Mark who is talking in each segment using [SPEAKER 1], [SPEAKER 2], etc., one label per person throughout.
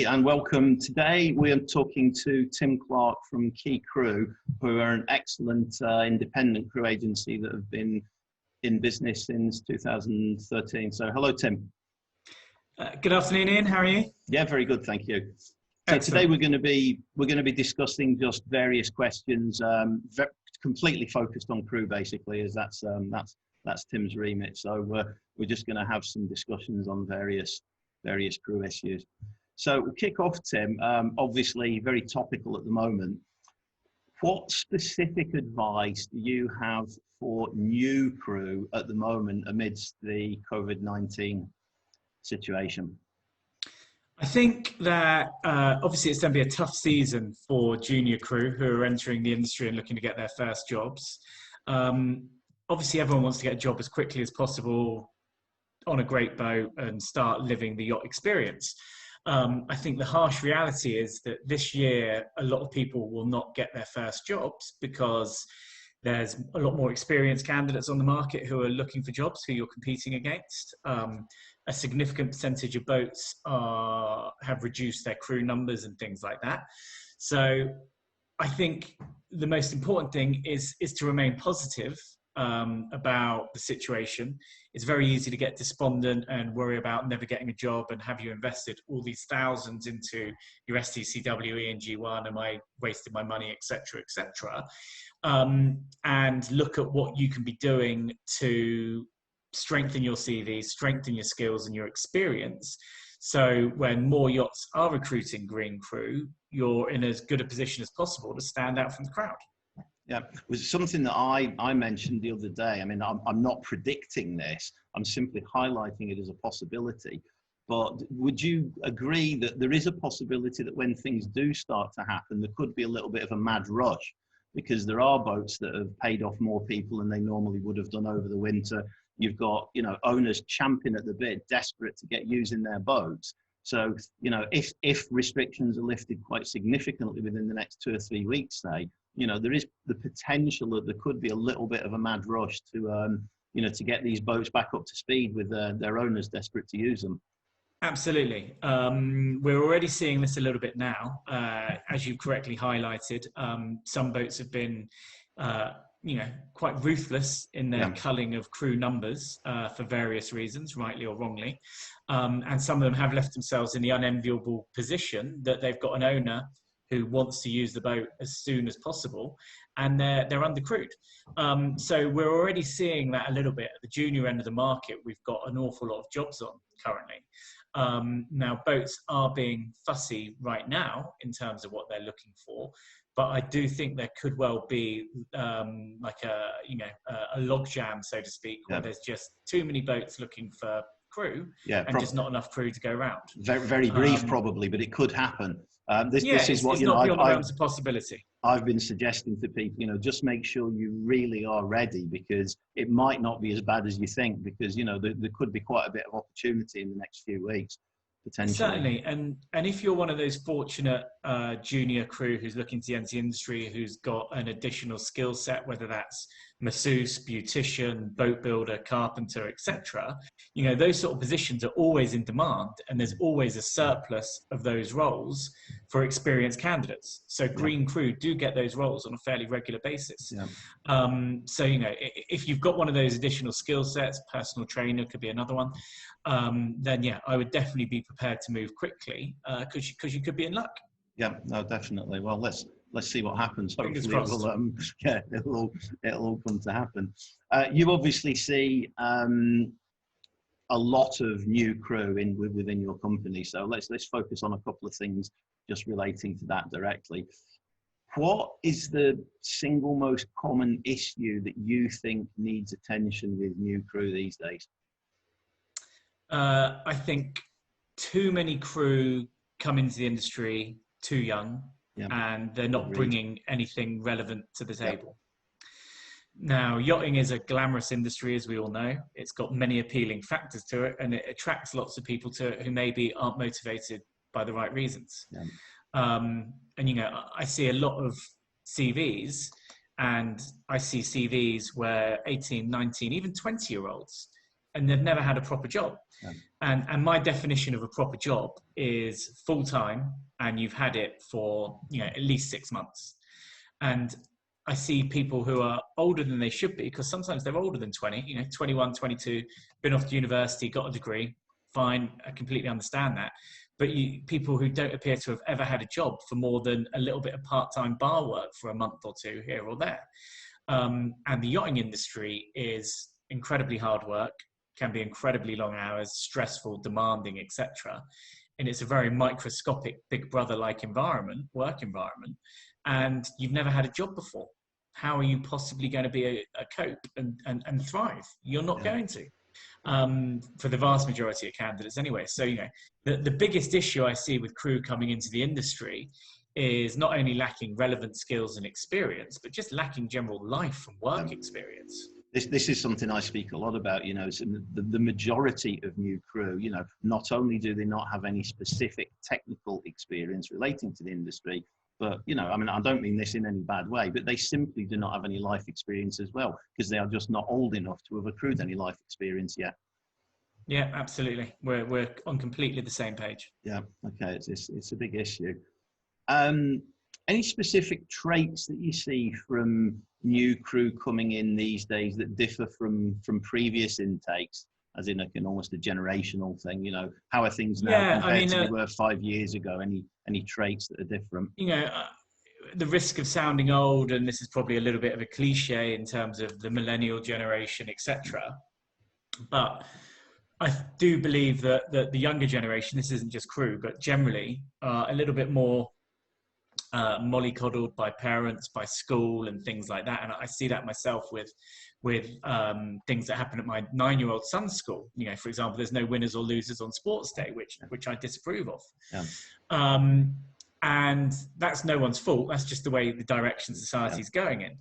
[SPEAKER 1] and welcome. Today we are talking to Tim Clarke from Quay Crew, who are an excellent independent crew agency that have been in business since 2013. So hello, Tim.
[SPEAKER 2] Good afternoon, Ian. How are you?
[SPEAKER 1] Yeah, very good, thank you. So
[SPEAKER 2] Excellent.
[SPEAKER 1] today we're going to be discussing just various questions, completely focused on crew, basically, as that's Tim's remit. So we're just going to have some discussions on various crew issues. So we'll kick off, Tim. Obviously, very topical at the moment. What specific advice do you have for new crew at the moment amidst the COVID-19 situation?
[SPEAKER 2] I think that obviously it's going to be a tough season for junior crew who are entering the industry and looking to get their first jobs. Obviously, everyone wants to get a job as quickly as possible on a great boat and start living the yacht experience. I think the harsh reality is that this year, a lot of people will not get their first jobs because there's a lot more experienced candidates on the market who are looking for jobs who you're competing against. A significant percentage of boats have reduced their crew numbers and things like that. So I think the most important thing is to remain positive about the situation. It's very easy to get despondent and worry about never getting a job and have you invested all these thousands into your STCWE and G1, am I wasted my money, etc., etc. And look at what you can be doing to strengthen your CV, strengthen your skills and your experience. So when more yachts are recruiting green crew, you're in as good a position as possible to stand out from the crowd.
[SPEAKER 1] Yeah, it was something that I mentioned the other day. I mean, I'm not predicting this. I'm simply highlighting it as a possibility. But would you agree that there is a possibility that when things do start to happen, there could be a little bit of a mad rush? Because there are boats that have paid off more people than they normally would have done over the winter. You've got, owners champing at the bit, desperate to get using their boats. So, if restrictions are lifted quite significantly within the next 2 or 3 weeks, say, there is the potential that there could be a little bit of a mad rush to, to get these boats back up to speed with their owners desperate to use them.
[SPEAKER 2] Absolutely. We're already seeing this a little bit now. As you correctly highlighted, some boats have been, quite ruthless in their culling of crew numbers for various reasons, rightly or wrongly. And some of them have left themselves in the unenviable position that they've got an owner who wants to use the boat as soon as possible, and they're undercrewed. So we're already seeing that a little bit at the junior end of the market. We've got an awful lot of jobs on currently. Now, boats are being fussy right now in terms of what they're looking for, but I do think there could well be like a logjam, so to speak, where there's just too many boats looking for crew and just not enough crew to go around.
[SPEAKER 1] Very, very brief, probably, but it could happen. This is what
[SPEAKER 2] it's not beyond the realms of possibility.
[SPEAKER 1] I've been suggesting to people, just make sure you really are ready, because it might not be as bad as you think, because there could be quite a bit of opportunity in the next few weeks, potentially.
[SPEAKER 2] Certainly, and if you're one of those fortunate junior crew who's looking to enter the industry, who's got an additional skill set, whether that's masseuse, beautician, boat builder, carpenter, etc., those sort of positions are always in demand, and there's always a surplus of those roles for experienced candidates. So green crew do get those roles on a fairly regular basis. So if you've got one of those additional skill sets, personal trainer could be another one, then I would definitely be prepared to move quickly, because you could be in luck.
[SPEAKER 1] Yeah, no, definitely. Well, let's see what happens. Hopefully it'll all come to happen. You obviously see a lot of new crew within your company, so let's focus on a couple of things just relating to that directly. What is the single most common issue that you think needs attention with new crew these days?
[SPEAKER 2] I think too many crew come into the industry too young, and they're not bringing anything relevant to the table. Now, yachting is a glamorous industry, as we all know. It's got many appealing factors to it, and it attracts lots of people to it who maybe aren't motivated by the right reasons. And I see a lot of CVs, and I see CVs where 18, 19, even 20-year-olds and they've never had a proper job.
[SPEAKER 1] Yeah.
[SPEAKER 2] And my definition of a proper job is full-time, and you've had it for, you know, at least 6 months. And I see people who are older than they should be, because sometimes they're older than 20, you know, 21, 22, been off to university, got a degree. Fine, I completely understand that. But people who don't appear to have ever had a job for more than a little bit of part-time bar work for a month or two here or there. And the yachting industry is incredibly hard work, can be incredibly long hours, stressful, demanding, etc. And it's a very microscopic Big Brother-like environment, work environment, and you've never had a job before. How are you possibly going to be a cope and thrive? You're not going to, for the vast majority of candidates anyway. So, you know, the biggest issue I see with crew coming into the industry is not only lacking relevant skills and experience, but just lacking general life and work experience.
[SPEAKER 1] This is something I speak a lot about, you know, the majority of new crew, you know, not only do they not have any specific technical experience relating to the industry, but, you know, I mean, I don't mean this in any bad way, but they simply do not have any life experience as well, because they are just not old enough to have accrued any life experience yet.
[SPEAKER 2] Yeah, absolutely. We're on completely the same page.
[SPEAKER 1] Yeah, okay, it's a big issue. Any specific traits that you see from new crew coming in these days that differ from previous intakes, as in almost a generational thing? You know, how are things now compared to they were 5 years ago? Any traits that are different?
[SPEAKER 2] You know, the risk of sounding old, and this is probably a little bit of a cliche in terms of the millennial generation, etc. But I do believe that the younger generation, this isn't just crew, but generally a little bit more mollycoddled by parents, by school and things like that. And I see that myself with things that happen at my 9-year-old son's school. You know, for example, there's no winners or losers on sports day, which I disapprove of. Yeah. And that's no one's fault. That's just the way the direction society's going in.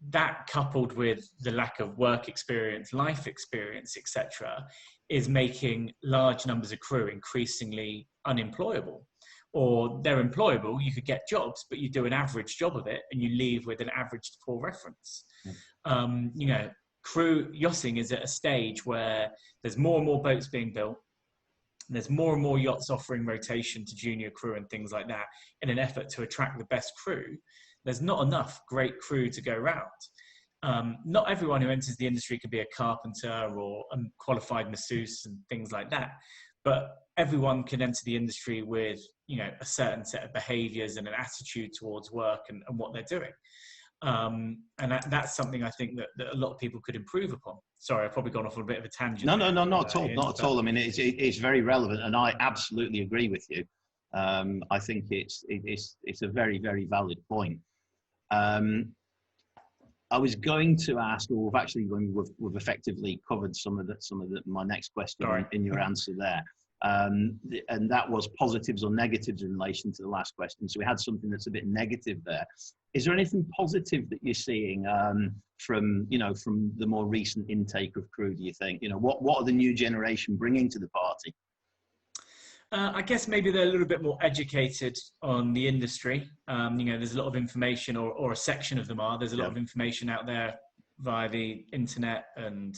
[SPEAKER 2] That coupled with the lack of work experience, life experience, etc., is making large numbers of crew increasingly unemployable. Or they're employable, you could get jobs, but you do an average job of it and you leave with an average to poor reference. You know, crew yachting is at a stage where there's more and more boats being built. There's more and more yachts offering rotation to junior crew and things like that in an effort to attract the best crew. There's not enough great crew to go around. Not everyone who enters the industry could be a carpenter or a qualified masseuse and things like that. But everyone can enter the industry with, you know, a certain set of behaviours and an attitude towards work and what they're doing. And that's something I think that a lot of people could improve upon. Sorry, I've probably gone off on a bit of a tangent.
[SPEAKER 1] No, not at all. Not at all. I mean, it's very relevant, and I absolutely agree with you. I think it's a very, very valid point. I was going to ask, or we've effectively covered some of my next question in your answer there. And that was positives or negatives in relation to the last question. So we had something that's a bit negative there. Is there anything positive that you're seeing from the more recent intake of crew, do you think? You know, what are the new generation bringing to the party?
[SPEAKER 2] I guess maybe they're a little bit more educated on the industry. You know, there's a lot of information, or a section of them are. There's a lot of information out there via the internet and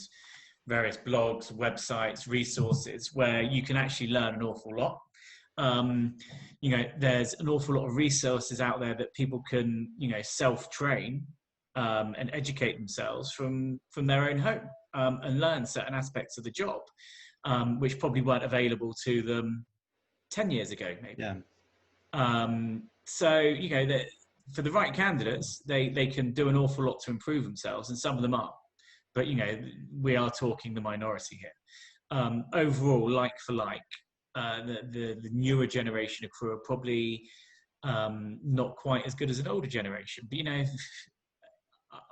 [SPEAKER 2] various blogs, websites, resources where you can actually learn an awful lot. You know, there's an awful lot of resources out there that people can, you know, self-train and educate themselves from their own home and learn certain aspects of the job, which probably weren't available to them 10 years ago, maybe. So, you know, for the right candidates, they can do an awful lot to improve themselves, and some of them are. But, you know, we are talking the minority here. Overall, like for like, the newer generation of crew are probably not quite as good as an older generation. But, you know,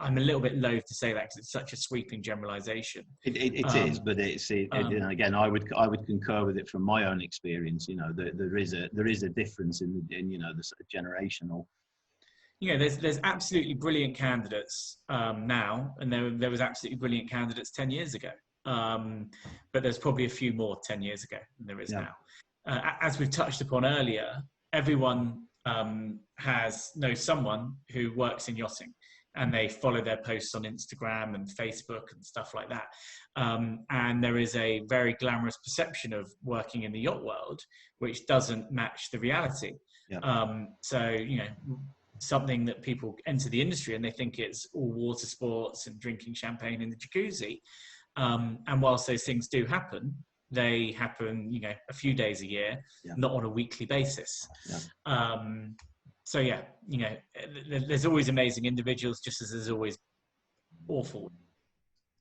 [SPEAKER 2] I'm a little bit loath to say that because it's such a sweeping generalization. It
[SPEAKER 1] is, but you know, again, I would concur with it from my own experience. You know, there is a difference in you know, the sort of generational.
[SPEAKER 2] You know, there's absolutely brilliant candidates now, and there was absolutely brilliant candidates 10 years ago. But there's probably a few more 10 years ago than there is now. As we've touched upon earlier, everyone knows someone who works in yachting. and they follow their posts on Instagram and Facebook and stuff like that. And there is a very glamorous perception of working in the yacht world, which doesn't match the reality.
[SPEAKER 1] Yeah.
[SPEAKER 2] So, something that people enter the industry and they think it's all water sports and drinking champagne in the jacuzzi. And whilst those things do happen, they happen, a few days a year, not on a weekly basis. So there's always amazing individuals, just as there's always awful.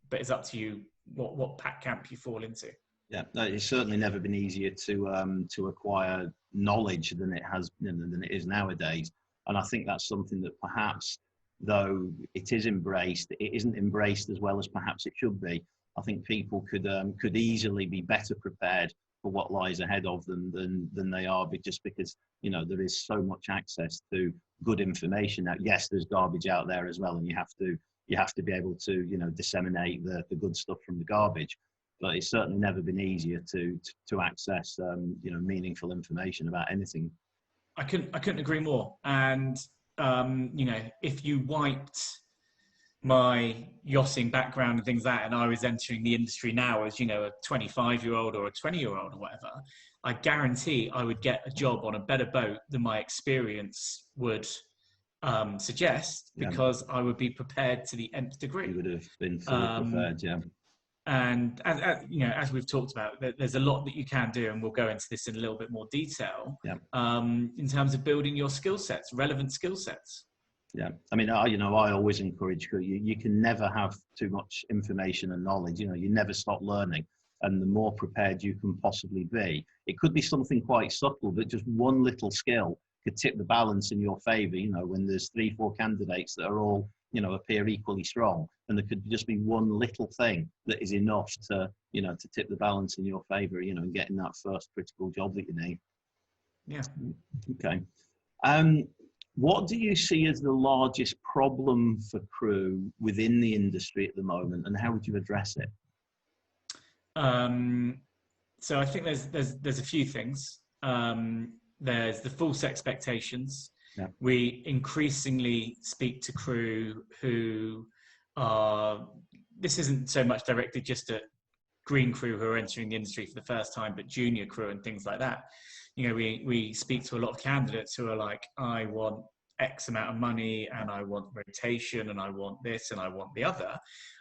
[SPEAKER 2] But it's up to you what pack camp you fall into.
[SPEAKER 1] Yeah, no, it's certainly never been easier to acquire knowledge than it is nowadays. And I think that's something that perhaps, though it is embraced, it isn't embraced as well as perhaps it should be. I think people could easily be better prepared for what lies ahead of them than they are, just because there is so much access to good information now. Yes, there's garbage out there as well, and you have to be able to disseminate the good stuff from the garbage. But it's certainly never been easier to access meaningful information about anything.
[SPEAKER 2] I couldn't agree more. And if you wiped my yachting background and things like that, and I was entering the industry now as a 25-year-old or a 20-year-old or whatever, I guarantee I would get a job on a better boat than my experience would suggest, because I would be prepared to the nth degree.
[SPEAKER 1] You would have been fully prepared, yeah.
[SPEAKER 2] And as we've talked about, there's a lot that you can do, and we'll go into this in a little bit more detail. In terms of building your skill sets, relevant skill sets.
[SPEAKER 1] Yeah, I mean, I always encourage you can never have too much information and knowledge. You never stop learning, and the more prepared you can possibly be. It could be something quite subtle, but just one little skill could tip the balance in your favour. When there's 3-4 candidates that are all appear equally strong, and there could just be one little thing that is enough to tip the balance in your favour, and getting that first critical job that you need.
[SPEAKER 2] Yeah.
[SPEAKER 1] Okay. What do you see as the largest problem for crew within the industry at the moment, and how would you address it?
[SPEAKER 2] So I think there's a few things. There's the false expectations. Yeah. We increasingly speak to crew who are, this isn't so much directed just at green crew who are entering the industry for the first time, but junior crew and things like that. We speak to a lot of candidates who are like, I want X amount of money, and I want rotation, and I want this, and I want the other.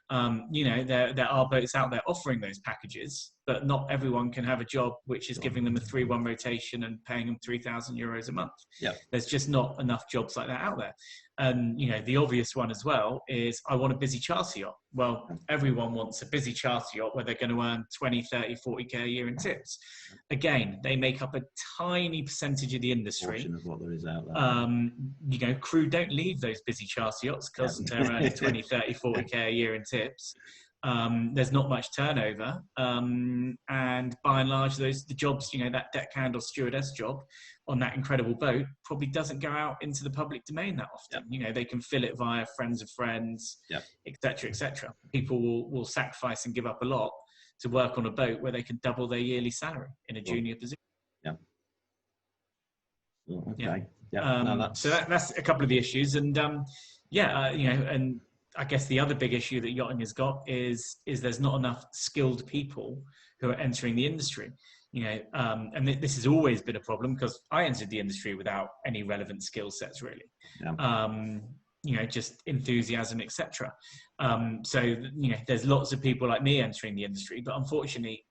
[SPEAKER 2] There are boats out there offering those packages, but not everyone can have a job which is giving them a 3-1 rotation and paying them €3,000 a month.
[SPEAKER 1] Yeah.
[SPEAKER 2] There's just not enough jobs like that out there. And, the obvious one as well is, I want a busy charter yacht. Well, everyone wants a busy charter yacht where they're going to earn 20, 30, 40K a year in tips. Again, they make up a tiny percentage of the industry.
[SPEAKER 1] Portion of what there is out there.
[SPEAKER 2] Crew don't leave those busy charter yachts because they're earning 20, 30, 40K a year in tips. There's not much turnover, and by and large, the jobs, that deckhand or stewardess job on that incredible boat probably doesn't go out into the public domain that often.
[SPEAKER 1] Yeah.
[SPEAKER 2] They can fill it via friends of friends, etc., etc. People will sacrifice and give up a lot to work on a boat where they can double their yearly salary in a junior position.
[SPEAKER 1] Yeah. Okay.
[SPEAKER 2] So that's a couple of the issues, and and I guess the other big issue that yachting has got is there's not enough skilled people who are entering the industry. And this has always been a problem, because I entered the industry without any relevant skill sets, really. Yeah. Just enthusiasm, etc. So there's lots of people like me entering the industry, but unfortunately,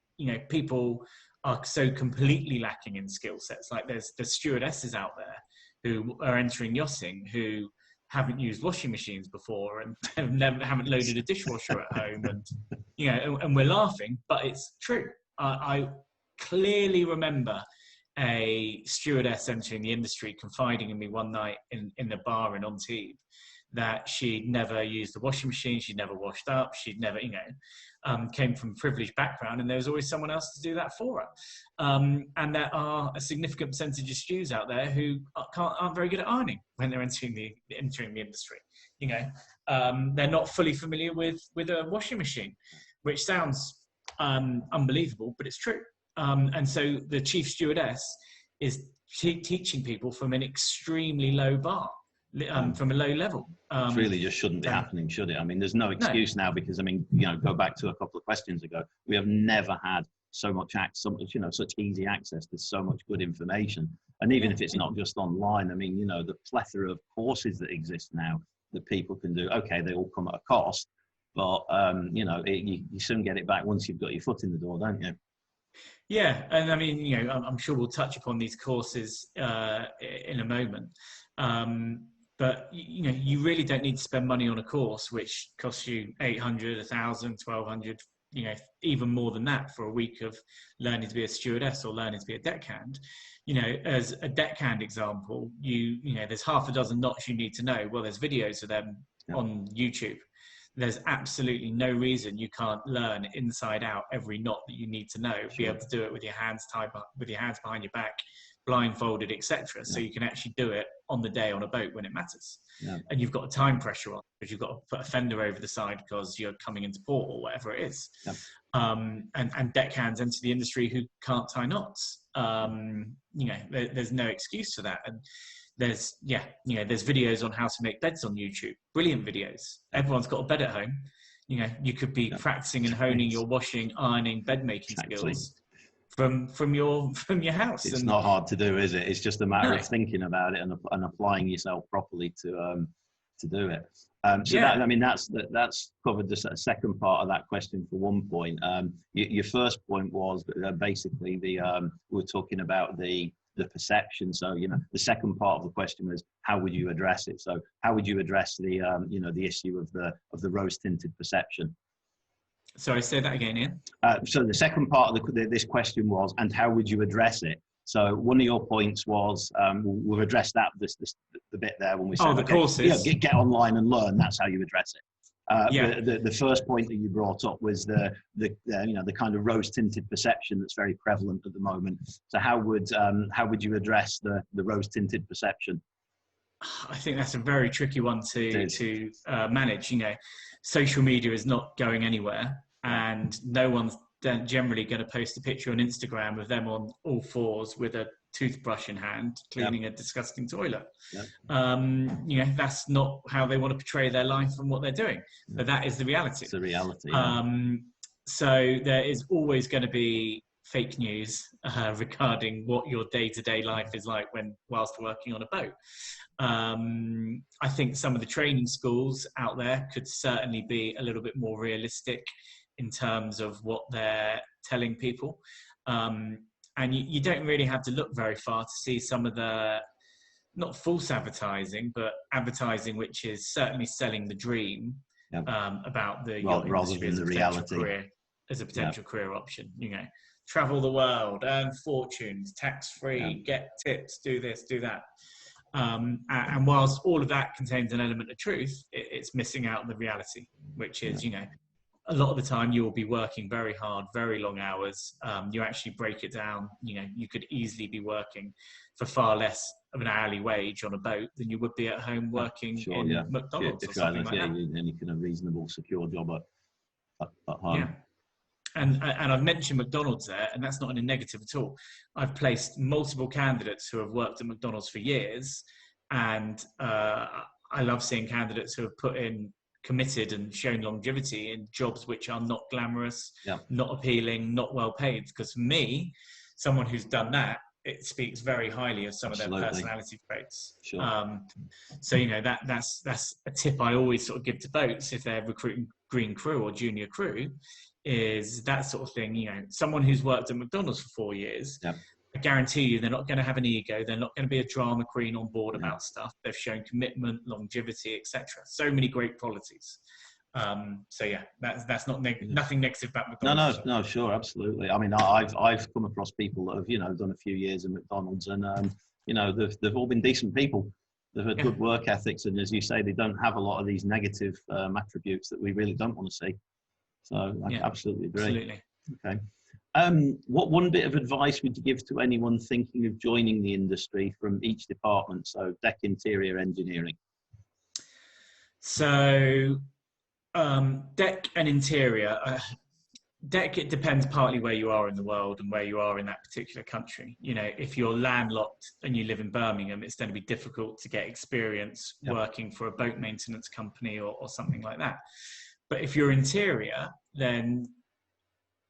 [SPEAKER 2] people are so completely lacking in skill sets. Like there's stewardesses out there who are entering yachting who haven't used washing machines before and haven't loaded a dishwasher at home, and and we're laughing, but it's true. I clearly remember a stewardess entering the industry confiding in me one night in the bar in Antibes that she'd never used a washing machine, she'd never washed up, she'd never, came from a privileged background, and there was always someone else to do that for her. And there are a significant percentage of stews out there who aren't very good at ironing when they're entering the industry. They're not fully familiar with a washing machine, which sounds unbelievable, but it's true. And so the chief stewardess is teaching people from an extremely low bar. from a low level.
[SPEAKER 1] It really just shouldn't be happening, should it? I mean, there's no excuse now, because I mean, go back to a couple of questions ago. We have never had so much such easy access to so much good information. And even if it's not just online, I mean, the plethora of courses that exist now that people can do. Okay, they all come at a cost, but you soon get it back once you've got your foot in the door, don't you?
[SPEAKER 2] Yeah, and I mean, I'm sure we'll touch upon these courses in a moment. But you really don't need to spend money on a course which costs you 800, 1,000, 1,200, even more than that for a week of learning to be a stewardess or learning to be a deckhand. As a deckhand example, there's half a dozen knots you need to know. Well, there's videos of them on YouTube. There's absolutely no reason you can't learn inside out every knot that you need to know. Sure. Be able to do it with your hands tied with your hands behind your back, blindfolded, etc. So you can actually do it on the day on a boat when it matters. And you've got a time pressure on because you've got to put a fender over the side because you're coming into port or whatever it is. And deckhands enter the industry who can't tie knots. There's no excuse for that. And there's videos on how to make beds on YouTube. Brilliant videos. Everyone's got a bed at home. You could be practicing and honing your washing, ironing, bed making skills from your house.
[SPEAKER 1] It's not hard to do, is it? It's just a matter of thinking about it and applying yourself properly to do it. That's covered the second part of that question for one point. Your first point was basically we were talking about the perception. So the second part of the question was, how would you address it? So how would you address the the issue of the rose tinted perception?
[SPEAKER 2] Sorry, say that again, Ian.
[SPEAKER 1] So the second part of this question was, and how would you address it? So one of your points was, we've addressed that the bit there when we said,
[SPEAKER 2] the courses.
[SPEAKER 1] Get online and learn. That's how you address it. The first point that you brought up was the kind of rose tinted perception that's very prevalent at the moment. So how would you address the rose tinted perception?
[SPEAKER 2] I think that's a very tricky one to manage. Social media is not going anywhere, and no one's generally going to post a picture on Instagram of them on all fours with a toothbrush in hand cleaning a disgusting toilet. That's not how they want to portray their life and what they're doing, but that is the reality.
[SPEAKER 1] It's the reality.
[SPEAKER 2] So there is always going to be fake news regarding what your day-to-day life is like whilst working on a boat. I think some of the training schools out there could certainly be a little bit more realistic in terms of what they're telling people. And you don't really have to look very far to see some of the, not false advertising, but advertising which is certainly selling the dream about the yacht industry as a potential career, as a potential career option. Travel the world, earn fortunes, tax-free, get tips, do this, do that. And whilst all of that contains an element of truth, it's missing out the reality, which is, a lot of the time you will be working very hard, very long hours. You actually break it down. You could easily be working for far less of an hourly wage on a boat than you would be at home working in McDonald's or something like that.
[SPEAKER 1] And you can have a reasonable, secure job at home.
[SPEAKER 2] Yeah. And I've mentioned McDonald's there, and that's not in a negative at all. I've placed multiple candidates who have worked at McDonald's for years, and I love seeing candidates who have committed and shown longevity in jobs which are not glamorous, not appealing, not well paid. Because for me, someone who's done that, it speaks very highly of some of their personality traits.
[SPEAKER 1] Sure.
[SPEAKER 2] So that's a tip I always sort of give to boats if they're recruiting green crew or junior crew, is that sort of thing. Someone who's worked at McDonald's for 4 years, I guarantee you they're not going to have an ego. They're not going to be a drama queen on board about stuff. They've shown commitment, longevity, etc. So many great qualities. That's not nothing negative about McDonald's.
[SPEAKER 1] No, sure, absolutely. I mean, I've come across people that have done a few years in McDonald's, and they've all been decent people. They've had good work ethics, and as you say, they don't have a lot of these negative attributes that we really don't want to see. So I absolutely agree.
[SPEAKER 2] Absolutely.
[SPEAKER 1] Okay. What one bit of advice would you give to anyone thinking of joining the industry from each department? So deck interior engineering.
[SPEAKER 2] So deck and interior, It depends partly where you are in the world and where you are in that particular country. You know, if you're landlocked and you live in Birmingham, it's going to be difficult to get experience working for a boat maintenance company or something like that. But if you're interior, then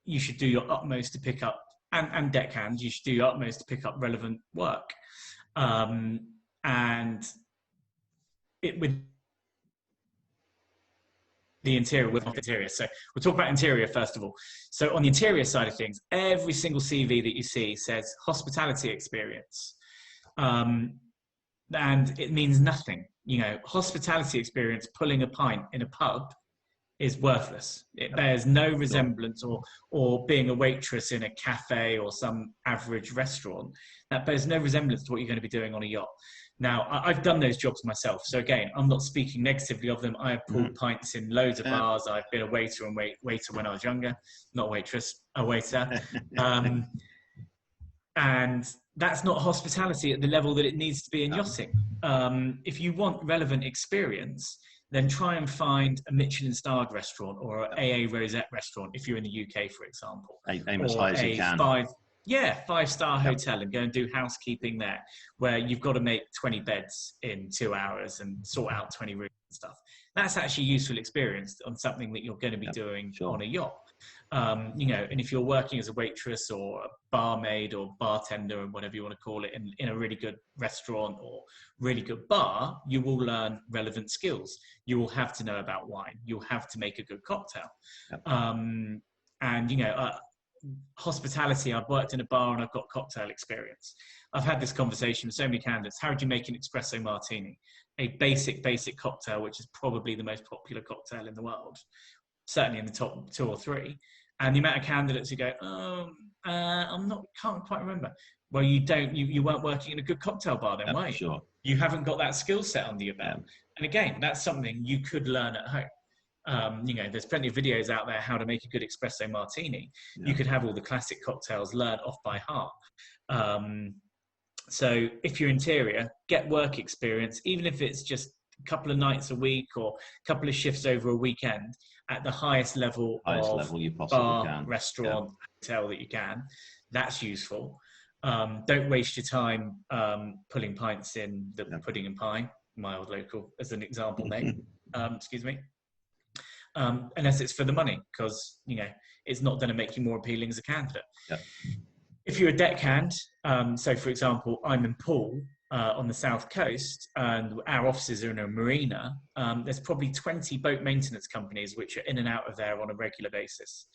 [SPEAKER 2] you should do your utmost to pick up, and deckhands, you should do your utmost to pick up relevant work. And it with the interior, with interior. So we'll talk about interior first of all. So on the interior side of things, every single CV that you see says hospitality experience. And it means nothing. You know, hospitality experience, pulling a pint in a pub, is worthless. It bears no resemblance, or being a waitress in a cafe or some average restaurant. That bears no resemblance to what you're going to be doing on a yacht. Now, I've done those jobs myself. So again, I'm not speaking negatively of them. I have pulled pints in loads of bars. I've been a waiter and waiter when I was younger, not a waitress, a waiter. And that's not hospitality at the level that it needs to be in yachting. If you want relevant experience, then try and find a Michelin-starred restaurant or an AA Rosette restaurant if you're in the UK, for example.
[SPEAKER 1] Aim as high as you can.
[SPEAKER 2] Five-star hotel and go and do housekeeping there, where you've got to make 20 beds in 2 hours and sort out 20 rooms and stuff. That's actually useful experience on something that you're going to be doing on a yacht. You know, and if you're working as a waitress or a barmaid or bartender or whatever you want to call it in a really good restaurant or really good bar, you will learn relevant skills. You will have to know about wine. You'll have to make a good cocktail. And, you know, hospitality, I've worked in a bar and I've got cocktail experience. I've had this conversation with so many candidates. How would you make an espresso martini? A basic cocktail, which is probably the most popular cocktail in the world, certainly in the top 2 or 3. And the amount of candidates who go, can't quite remember. Well, you weren't working in a good cocktail bar then, were you?
[SPEAKER 1] Sure.
[SPEAKER 2] You haven't got that skill set under your belt. And again, that's something you could learn at home. You know, there's plenty of videos out there how to make a good espresso martini. You could have all the classic cocktails learned off by heart. So if you're interior, get work experience, even if it's just a couple of nights a week or a couple of shifts over a weekend at the highest level
[SPEAKER 1] you possibly
[SPEAKER 2] bar,
[SPEAKER 1] can.
[SPEAKER 2] restaurant, hotel that you can. That's useful. Don't waste your time pulling pints in the Pudding and Pie, my old local, as an example name. Excuse me. Unless it's for the money, because, you know, it's not going to make you more appealing as a candidate. If you're a deckhand, so for example, I'm in Poole on the south coast, and our offices are in a marina. There's probably 20 boat maintenance companies which are in and out of there on a regular basis.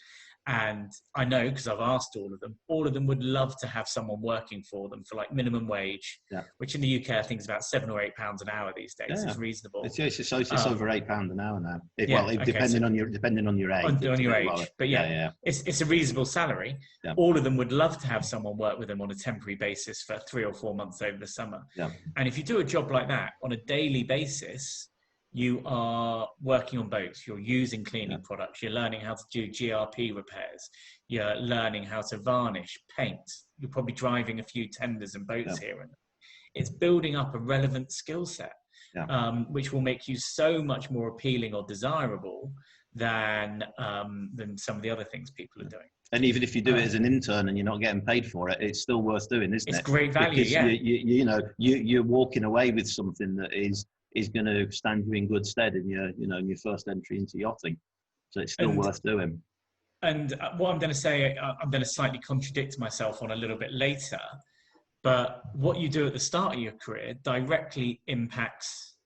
[SPEAKER 2] And I know, because I've asked all of them would love to have someone working for them for like minimum wage, which in the UK I think is about £7 or £8 an hour these days. It's reasonable.
[SPEAKER 1] It's over £8 an hour now. Depending on your age.
[SPEAKER 2] On your age, but it's a reasonable salary. All of them would love to have someone work with them on a temporary basis for 3 or 4 months over the summer. And if you do a job like that on a daily basis, you are working on boats, you're using cleaning products, you're learning how to do GRP repairs, you're learning how to varnish, paint, you're probably driving a few tenders and boats here and there. It's building up a relevant skill set, which will make you so much more appealing or desirable than some of the other things people are doing.
[SPEAKER 1] And even if you do it as an intern and you're not getting paid for it, it's still worth doing, isn't it?
[SPEAKER 2] It's great value,
[SPEAKER 1] because you're walking away with something that is going to stand you in good stead in your first entry into yachting. So it's still worth doing. And
[SPEAKER 2] what I'm going to say, I'm going to slightly contradict myself on a little bit later, but what you do at the start of your career directly impacts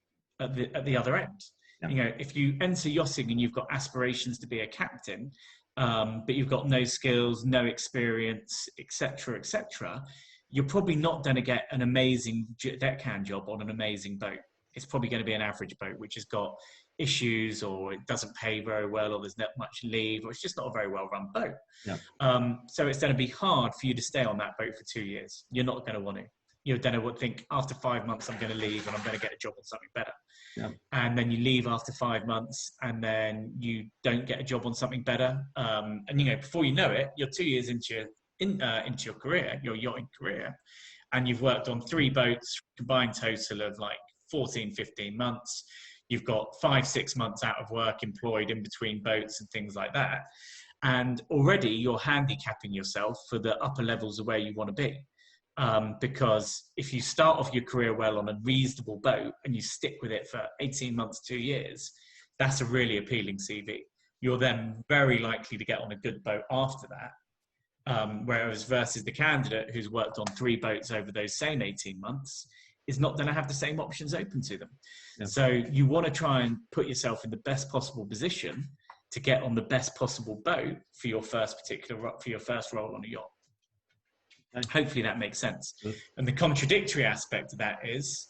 [SPEAKER 2] at the other end. You know, if you enter yachting and you've got aspirations to be a captain, but you've got no skills, no experience, etc., you're probably not going to get an amazing deckhand job on an amazing boat. It's probably going to be an average boat, which has got issues, or it doesn't pay very well, or there's not much leave, or it's just not a very well-run boat. So it's going to be hard for you to stay on that boat for 2 years. You're not going to want to. You're going to think, after 5 months, I'm going to leave and I'm going to get a job on something better. And then you leave after 5 months and then you don't get a job on something better. And, you know, before you know it, you're 2 years into your career, your yachting career, and you've worked on 3 boats, combined total of like 14, 15 months. You've got 5-6 months out of work employed in between boats and things like that. And already you're handicapping yourself for the upper levels of where you want to be. Because if you start off your career well on a reasonable boat and you stick with it for 18 months, 2 years, that's a really appealing CV. You're then very likely to get on a good boat after that. Whereas versus the candidate who's worked on 3 boats over those same 18 months is not going to have the same options open to them. Yeah. So you want to try and put yourself in the best possible position to get on the best possible boat for your first role on a yacht. Okay. Hopefully that makes sense. Good. And the contradictory aspect of that is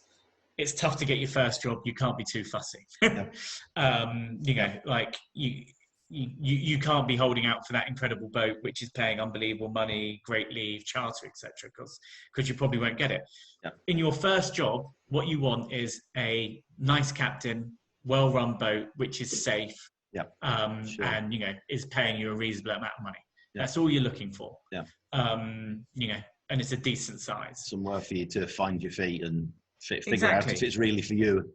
[SPEAKER 2] it's tough to get your first job. You can't be too fussy. Yeah. Like you can't be holding out for that incredible boat, which is paying unbelievable money, great leave, charter, etc., because you probably won't get it. Yeah. In your first job, what you want is a nice captain, well-run boat, which is safe, sure. And is paying you a reasonable amount of money. Yeah. That's all you're looking for. Yeah. And it's a decent size. Somewhere for you to find your feet and figure out if it's really for you.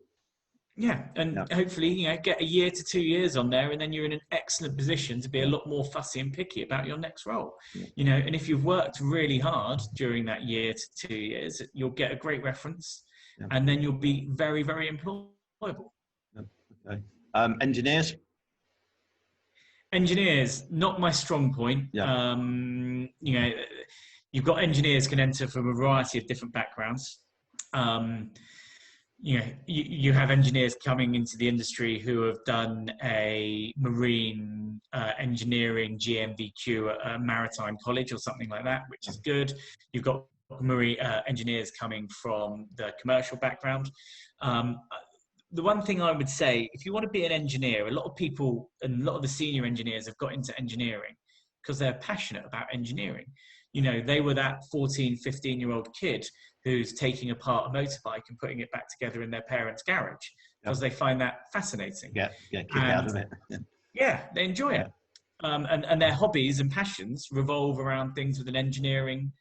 [SPEAKER 2] Yeah, and hopefully, get a year to 2 years on there, and then you're in an excellent position to be a lot more fussy and picky about your next role. Yeah. And if you've worked really hard during that year to 2 years, you'll get a great reference, and then you'll be very, very employable. Okay. Engineers, not my strong point. Yeah. You've got engineers can enter from a variety of different backgrounds. You have engineers coming into the industry who have done a marine engineering GMVQ at a maritime college or something like that, which is good. You've got marine engineers coming from the commercial background. The one thing I would say, if you want to be an engineer, a lot of people and a lot of the senior engineers have got into engineering because they're passionate about engineering. They were that 14, 15-year-old kid who's taking apart a motorbike and putting it back together in their parents' garage because they find that fascinating. Yeah, kick out of it. Yeah, they enjoy it. And their hobbies and passions revolve around things with an engineering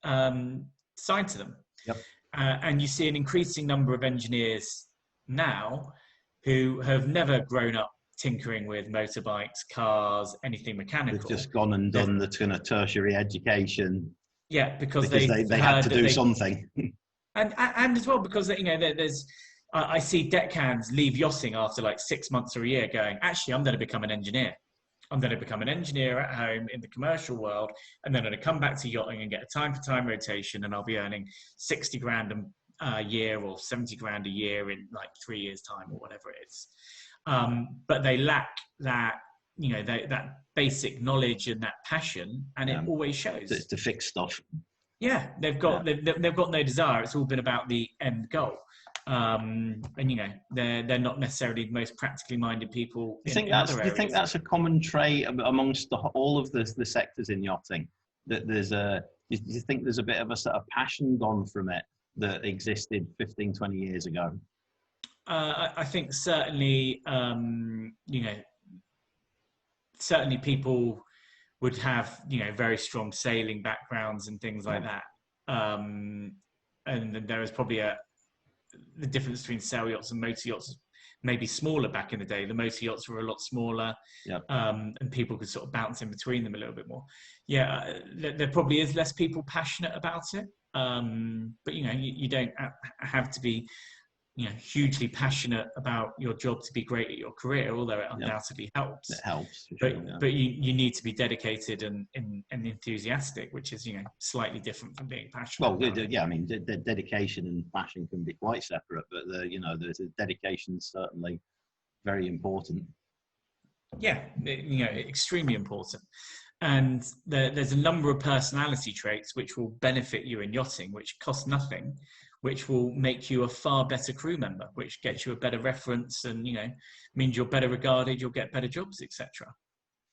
[SPEAKER 2] side to them. Yep. And you see an increasing number of engineers now who have never grown up tinkering with motorbikes, cars, anything mechanical. They've just gone and done the kind of tertiary education. Yeah, because they had to do something. and as well because there's I see deckhands leave yachting after like 6 months or a year going, actually, I'm going to become an engineer. I'm going to become an engineer at home in the commercial world, and then I'm going to come back to yachting and get a time-for-time rotation, and I'll be earning 60 grand a year or 70 grand a year in like 3 years' time or whatever it is. But they lack that, that basic knowledge and that passion, and it always shows. It's to fix stuff. Yeah, they've got no desire. It's all been about the end goal. And they're not necessarily the most practically minded people. Do you think that's a common trait amongst all of the sectors in yachting? That do you think there's a bit of a sort of passion gone from it that existed 15, 20 years ago? I think certainly, certainly people would have, very strong sailing backgrounds and things like that. And there was probably the difference between sail yachts and motor yachts maybe smaller back in the day. The motor yachts were a lot smaller, and people could sort of bounce in between them a little bit more. Yeah, there probably is less people passionate about it. But you don't have to be hugely passionate about your job to be great at your career, although it undoubtedly helps. It helps, but you need to be dedicated and enthusiastic, which is slightly different from being passionate. Well, I mean, the dedication and passion can be quite separate, but there's a dedication certainly very important. Yeah, extremely important. And there's a number of personality traits which will benefit you in yachting, which cost nothing, which will make you a far better crew member, which gets you a better reference and, means you're better regarded, you'll get better jobs, etc.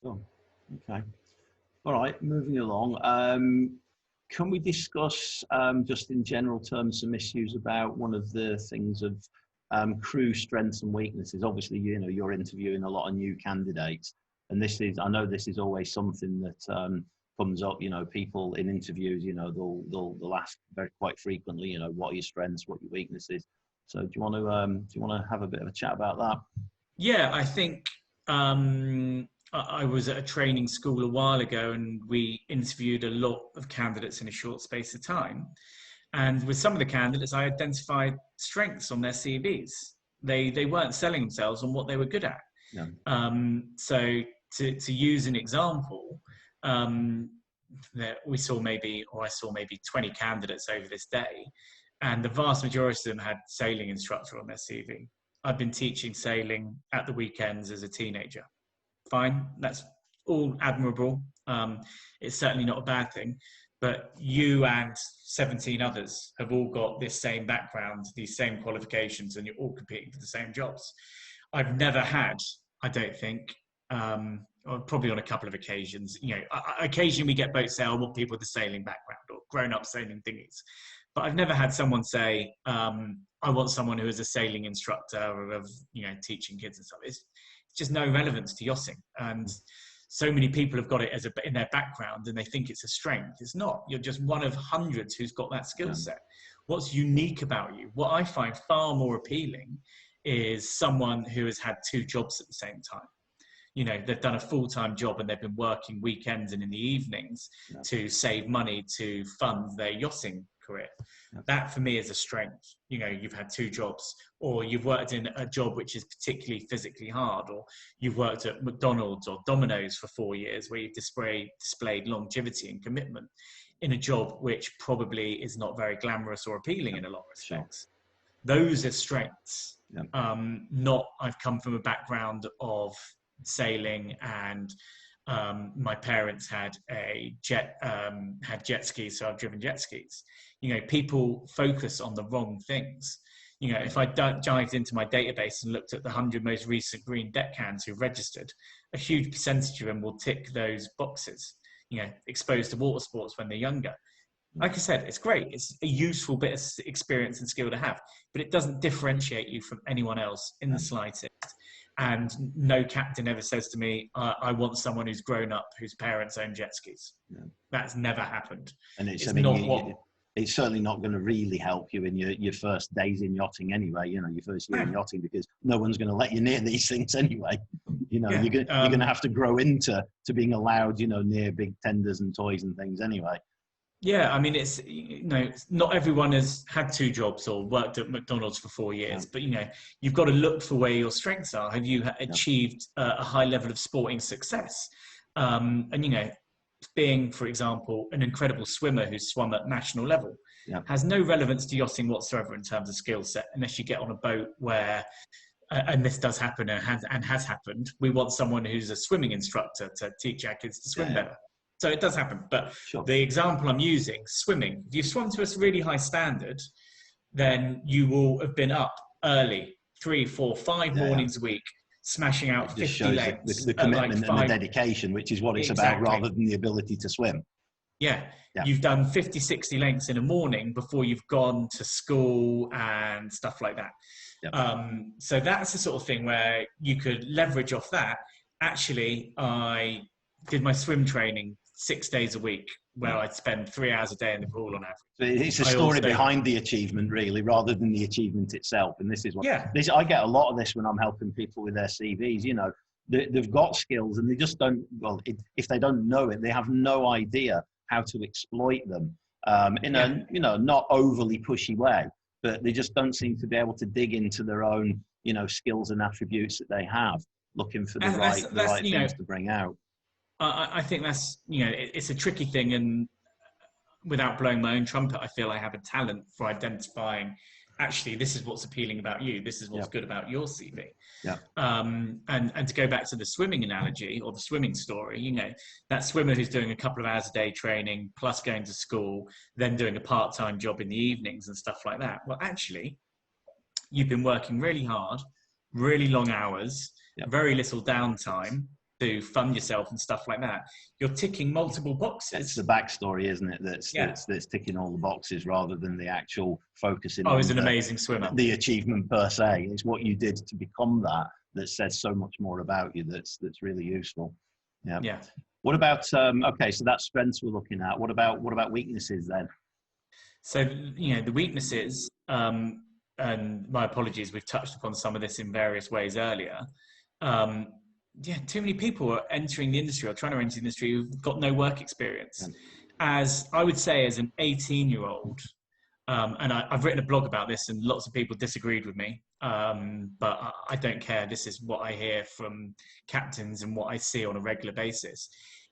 [SPEAKER 2] Oh, okay. All right, moving along. Can we discuss, just in general terms, some issues about one of the things of crew strengths and weaknesses? Obviously, you're interviewing a lot of new candidates. And I know this is always something that comes up, people in interviews, they'll ask quite frequently, what are your strengths, what are your weaknesses? So do you want to have a bit of a chat about that? Yeah, I think I was at a training school a while ago, and we interviewed a lot of candidates in a short space of time. And with some of the candidates, I identified strengths on their CVs. They weren't selling themselves on what they were good at.
[SPEAKER 1] Yeah.
[SPEAKER 2] So to use an example, that I saw maybe 20 candidates over this day, and the vast majority of them had sailing instructor on their CV. I've been teaching sailing at the weekends as a teenager. Fine, that's all admirable. It's certainly not a bad thing, but you and 17 others have all got this same background, these same qualifications, and you're all competing for the same jobs. I've never had, I don't think, or probably on a couple of occasions, occasionally we get boats say, I want people with a sailing background or grown up sailing dinghies. But I've never had someone say, I want someone who is a sailing instructor of, teaching kids and stuff. It's just no relevance to yachting. And so many people have got it in their background and they think it's a strength. It's not. You're just one of hundreds who's got that skill set. What's unique about you? What I find far more appealing is someone who has had 2 jobs at the same time. They've done a full-time job and they've been working weekends and in the evenings to save money to fund their yachting career. That for me is a strength. You've had 2 jobs, or you've worked in a job which is particularly physically hard, or you've worked at McDonald's or Domino's for 4 years where you've displayed longevity and commitment in a job which probably is not very glamorous or appealing in a lot of respects. Those are strengths. Not I've come from a background of sailing and my parents had jet skis, so I've driven jet skis. People focus on the wrong things. If I dived into my database and looked at the 100 most recent green deckhands who registered, a huge percentage of them will tick those boxes, exposed to water sports when they're younger. Like I said, it's great. It's a useful bit of experience and skill to have, but it doesn't differentiate you from anyone else in the slightest. And no captain ever says to me, I want someone who's grown up, whose parents own jet skis. That's never happened. And it's
[SPEAKER 1] certainly not going to really help you in your first days in yachting anyway, your first year in yachting, because no one's going to let you near these things anyway. You're going to have to grow into being allowed, near big tenders and toys and things anyway.
[SPEAKER 2] Yeah, I mean, it's, not everyone has had 2 jobs or worked at McDonald's for 4 years, but, you've got to look for where your strengths are. Have you achieved a high level of sporting success? And, being, for example, an incredible swimmer who's swum at national level has no relevance to yachting whatsoever in terms of skill set, unless you get on a boat where, and this does happen and has happened, we want someone who's a swimming instructor to teach our kids to swim better. So it does happen. But the example I'm using, swimming, if you've swum to a really high standard, then you will have been up early, 3, 4, 5 mornings a week, smashing out 50 lengths.
[SPEAKER 1] The commitment and the dedication, which is what it's about, rather than the ability to swim.
[SPEAKER 2] You've done 50, 60 lengths in a morning before you've gone to school and stuff like that. So that's the sort of thing where you could leverage off that. Actually, I did my swim training 6 days a week, where I'd spend 3 hours a day in the pool on average.
[SPEAKER 1] It's a story behind the achievement, really, rather than the achievement itself. And this is what I get a lot of this when I'm helping people with their CVs. They've got skills and they just don't. Well, if they don't know it, they have no idea how to exploit them in a not overly pushy way. But they just don't seem to be able to dig into their own skills and attributes that they have, looking for the right things to bring out.
[SPEAKER 2] I think that's, it's a tricky thing, and without blowing my own trumpet, I feel I have a talent for identifying, actually, this is what's appealing about you, this is what's good about your CV. And to go back to the swimming analogy or the swimming story, that swimmer who's doing a couple of hours a day training, plus going to school, then doing a part-time job in the evenings and stuff like that. Well, actually, you've been working really hard, really long hours, very little downtime, to fund yourself and stuff like that. You're ticking multiple boxes.
[SPEAKER 1] It's the backstory, isn't it? That's ticking all the boxes rather than the actual focusing on
[SPEAKER 2] an amazing swimmer.
[SPEAKER 1] The achievement per se. It's what you did to become that says so much more about you. That's really useful. Yeah. What about so that's strengths we're looking at. What about weaknesses then?
[SPEAKER 2] So the weaknesses, and my apologies, we've touched upon some of this in various ways earlier. yeah, too many people are entering the industry or trying to enter the industry who've got no work experience.
[SPEAKER 1] Yeah.
[SPEAKER 2] As I would say, as an 18-year-old, and I've written a blog about this, and lots of people disagreed with me, but I don't care. This is what I hear from captains and what I see on a regular basis.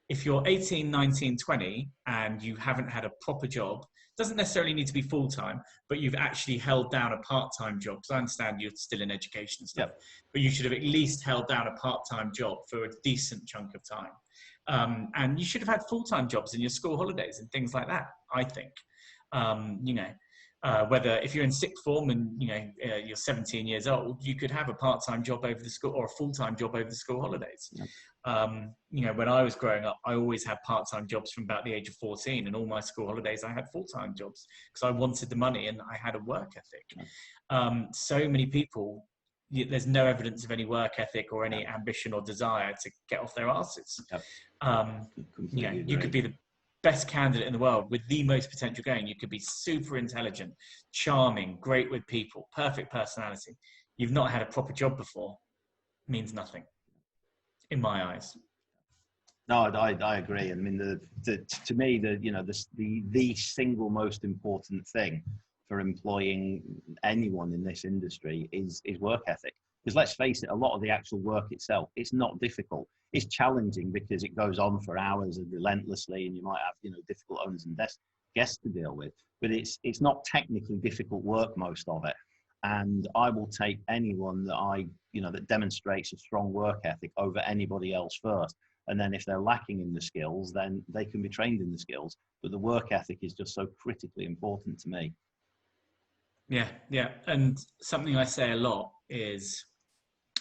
[SPEAKER 2] If you're 18, 19, 20, and you haven't had a proper job, doesn't necessarily need to be full-time, but you've actually held down a part-time job, because I understand you're still in education and stuff, but you should have at least held down a part-time job for a decent chunk of time. And you should have had full-time jobs in your school holidays and things like that, I think. Whether if you're in sixth form and you're 17 years old, you could have a part-time job over the school or a full-time job over the school holidays. When I was growing up, I always had part-time jobs from about the age of 14, and all my school holidays I had full-time jobs because I wanted the money and I had a work ethic. So many people, there's no evidence of any work ethic or any ambition or desire to get off their asses. You could be the best candidate in the world with the most potential going. You could be super intelligent, charming, great with people, perfect personality. You've not had a proper job before, means nothing in my eyes.
[SPEAKER 1] No, I agree. I mean, to me, the single most important thing for employing anyone in this industry is work ethic. Because let's face it, a lot of the actual work itself, it's not difficult. It's challenging because it goes on for hours and relentlessly, and you might have difficult owners and guests to deal with. But it's not technically difficult work, most of it. And I will take anyone that demonstrates a strong work ethic over anybody else first. And then if they're lacking in the skills, then they can be trained in the skills. But the work ethic is just so critically important to me.
[SPEAKER 2] Yeah. And something I say a lot is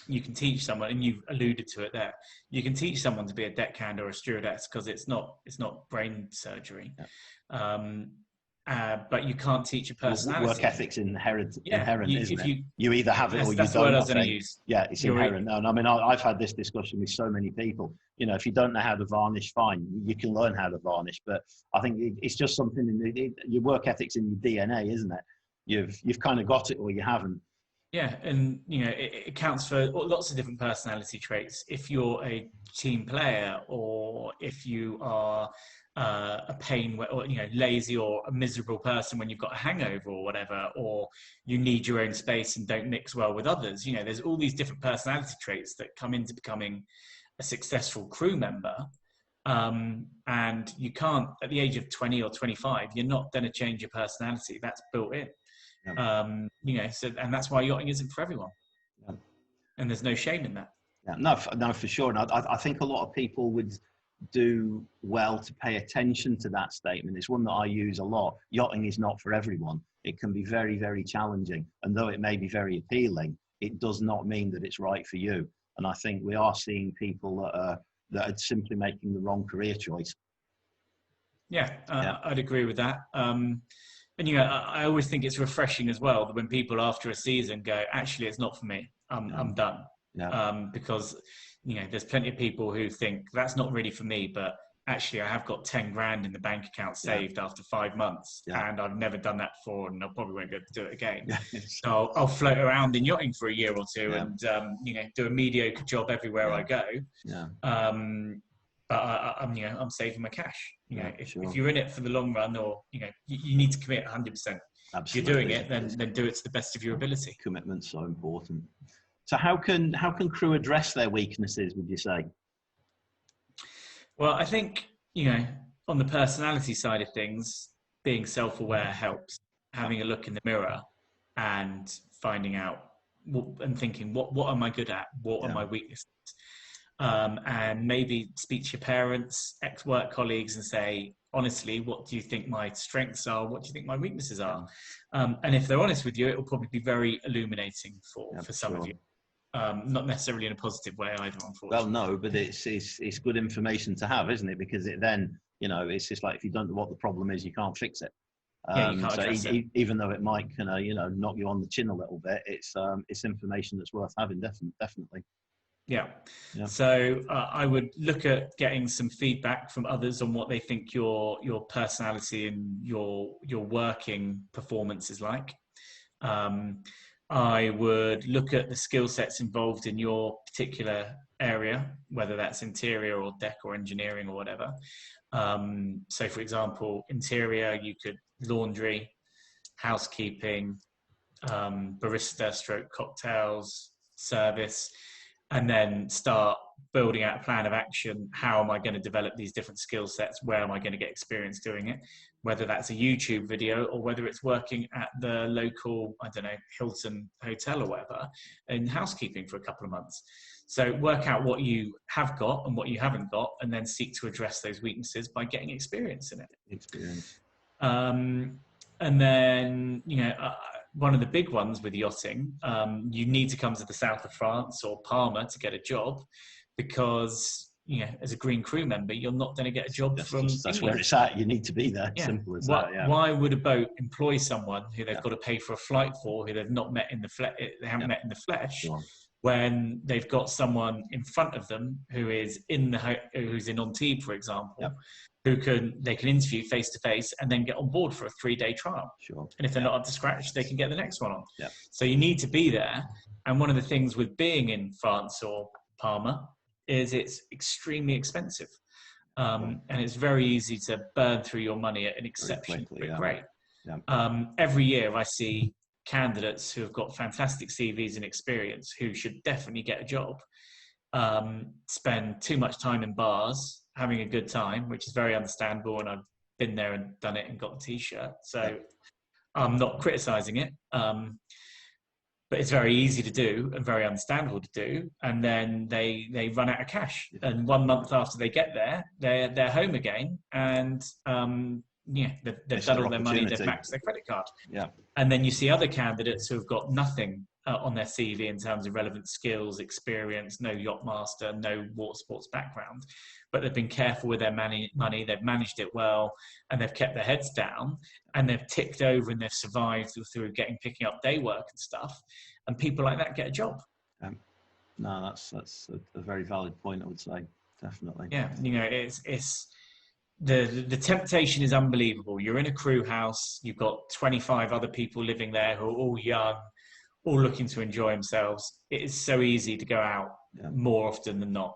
[SPEAKER 2] you can teach someone, and you've alluded to it there, you can teach someone to be a deckhand or a stewardess because it's not brain surgery. But you can't teach a personality.
[SPEAKER 1] Work ethic's inherent, isn't it? You either have it or you
[SPEAKER 2] that's
[SPEAKER 1] don't.
[SPEAKER 2] the word I was going to use.
[SPEAKER 1] Yeah, it's inherent. No, I mean, I've had this discussion with so many people. If you don't know how to varnish, fine, you can learn how to varnish. But I think it's just something your work ethic's in your DNA, isn't it? You've kind of got it or you haven't.
[SPEAKER 2] Yeah, and it counts for lots of different personality traits. If you're a team player, or if you are a pain, or lazy or a miserable person when you've got a hangover or whatever, or you need your own space and don't mix well with others. There's all these different personality traits that come into becoming a successful crew member. And you can't, at the age of 20 or 25, you're not going to change your personality. That's built in. And that's why yachting isn't for everyone. And there's no shame in that.
[SPEAKER 1] No, for sure. And I think a lot of people would do well to pay attention to that statement. It's one that I use a lot. Yachting is not for everyone. It can be very, very challenging. And though it may be very appealing, it does not mean that it's right for you. And I think we are seeing people that are simply making the wrong career choice.
[SPEAKER 2] I'd agree with that. And I always think it's refreshing as well that when people after a season go, actually, it's not for me. I'm done. Because there's plenty of people who think that's not really for me, but actually I have got 10 grand in the bank account saved after 5 months, and I've never done that before, and I probably won't be able to do it again. So I'll float around in yachting for a year or two and do a mediocre job everywhere I go. But I'm saving my cash. If you're in it for the long run, or you need to commit 100%. If you're doing it, then do it to the best of your ability.
[SPEAKER 1] Commitment's so important. So how can crew address their weaknesses, would you say?
[SPEAKER 2] Well, I think on the personality side of things, being self-aware helps. Having a look in the mirror and finding out and thinking, what am I good at? What are my weaknesses? And maybe speak to your parents, ex-work colleagues, and say, honestly, what do you think my strengths are? What do you think my weaknesses are? And if they're honest with you, it will probably be very illuminating for some of you. Not necessarily in a positive way either, unfortunately.
[SPEAKER 1] Well, no, but it's good information to have, isn't it? Because it then, it's just like, if you don't know what the problem is, you can't fix it.
[SPEAKER 2] You can't address it.
[SPEAKER 1] Even though it might knock you on the chin a little bit, it's information that's worth having, definitely.
[SPEAKER 2] Yeah. So I would look at getting some feedback from others on what they think your personality and your working performance is like. I would look at the skill sets involved in your particular area, whether that's interior or deck or engineering or whatever. So for example, interior, you could laundry, housekeeping, barista stroke cocktails, service, and then start building out a plan of action. How am I going to develop these different skill sets? Where am I going to get experience doing it? Whether that's a YouTube video or whether it's working at the local, I don't know, Hilton hotel or whatever, in housekeeping for a couple of months. So work out what you have got and what you haven't got, and then seek to address those weaknesses by getting experience in it. And then, one of the big ones with yachting, you need to come to the south of France or Palma to get a job, because as a green crew member, you're not going to get a job from
[SPEAKER 1] That's
[SPEAKER 2] England.
[SPEAKER 1] where it's at. You need to be there. Simple as that. Yeah.
[SPEAKER 2] Why would a boat employ someone who they've got to pay for a flight for, who they've not met in the flesh, they haven't met in the flesh, when they've got someone in front of them who is who's in Antibes, for example, who they can interview face to face and then get on board for a 3-day trial. And if they're not up to scratch, they can get the next one on. So you need to be there. And one of the things with being in France or Palma is it's extremely expensive. And it's very easy to burn through your money at an exceptionally quick rate. Every year I see candidates who have got fantastic CVs and experience who should definitely get a job, spend too much time in bars, having a good time, which is very understandable. And I've been there and done it and got a t-shirt. So I'm not criticizing it. But it's very easy to do and very understandable to do. And then they run out of cash. And 1 month after they get there, they're home again. And they've done all their money, they've maxed their credit card. And then you see other candidates who have got nothing on their CV in terms of relevant skills, experience, no yacht master, no water sports background, but they've been careful with their money, they've managed it well, and they've kept their heads down, and they've ticked over and they've survived through picking up day work and stuff. And people like that get a job.
[SPEAKER 1] No, that's a very valid point, I would say. Definitely.
[SPEAKER 2] Yeah, it's the temptation is unbelievable. You're in a crew house, you've got 25 other people living there who are all young, all looking to enjoy themselves. It is so easy to go out more often than not.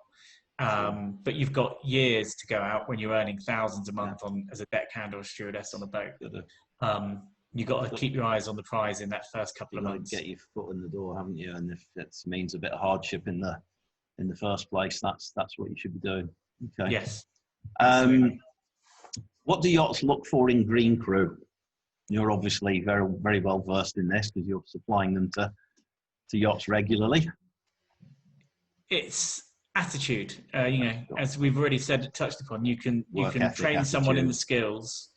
[SPEAKER 2] But you've got years to go out when you're earning thousands a month as a deckhand or a stewardess on a boat. You've got to keep your eyes on the prize in that first couple of months.
[SPEAKER 1] Get your foot in the door, haven't you? And if it means a bit of hardship in the first place, that's what you should be doing. Okay.
[SPEAKER 2] Yes.
[SPEAKER 1] What do yachts look for in green crew? You're obviously very, very well versed in this because you're supplying them to yachts regularly.
[SPEAKER 2] It's attitude. As we've already touched upon, you can train someone in the skills.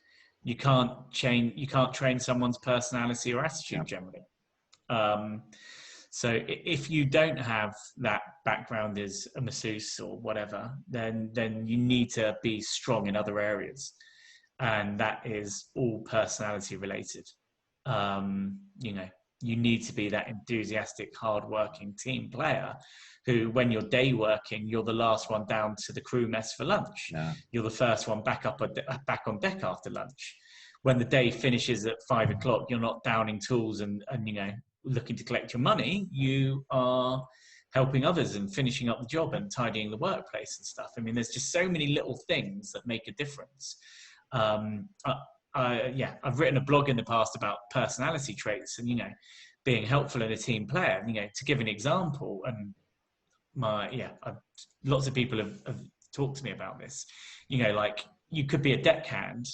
[SPEAKER 2] You can't train someone's personality or attitude generally. So if you don't have that background as a masseuse or whatever, then you need to be strong in other areas. And that is all personality related. You need to be that enthusiastic, hardworking team player who, when you're day working, you're the last one down to the crew mess for lunch. You're the first one back on deck after lunch. When the day finishes at 5 o'clock, you're not downing tools and looking to collect your money. You are helping others and finishing up the job and tidying the workplace and stuff. I mean, there's just so many little things that make a difference. I've written a blog in the past about personality traits and, being helpful in a team player, to give an example. And lots of people have talked to me about this, like you could be a deckhand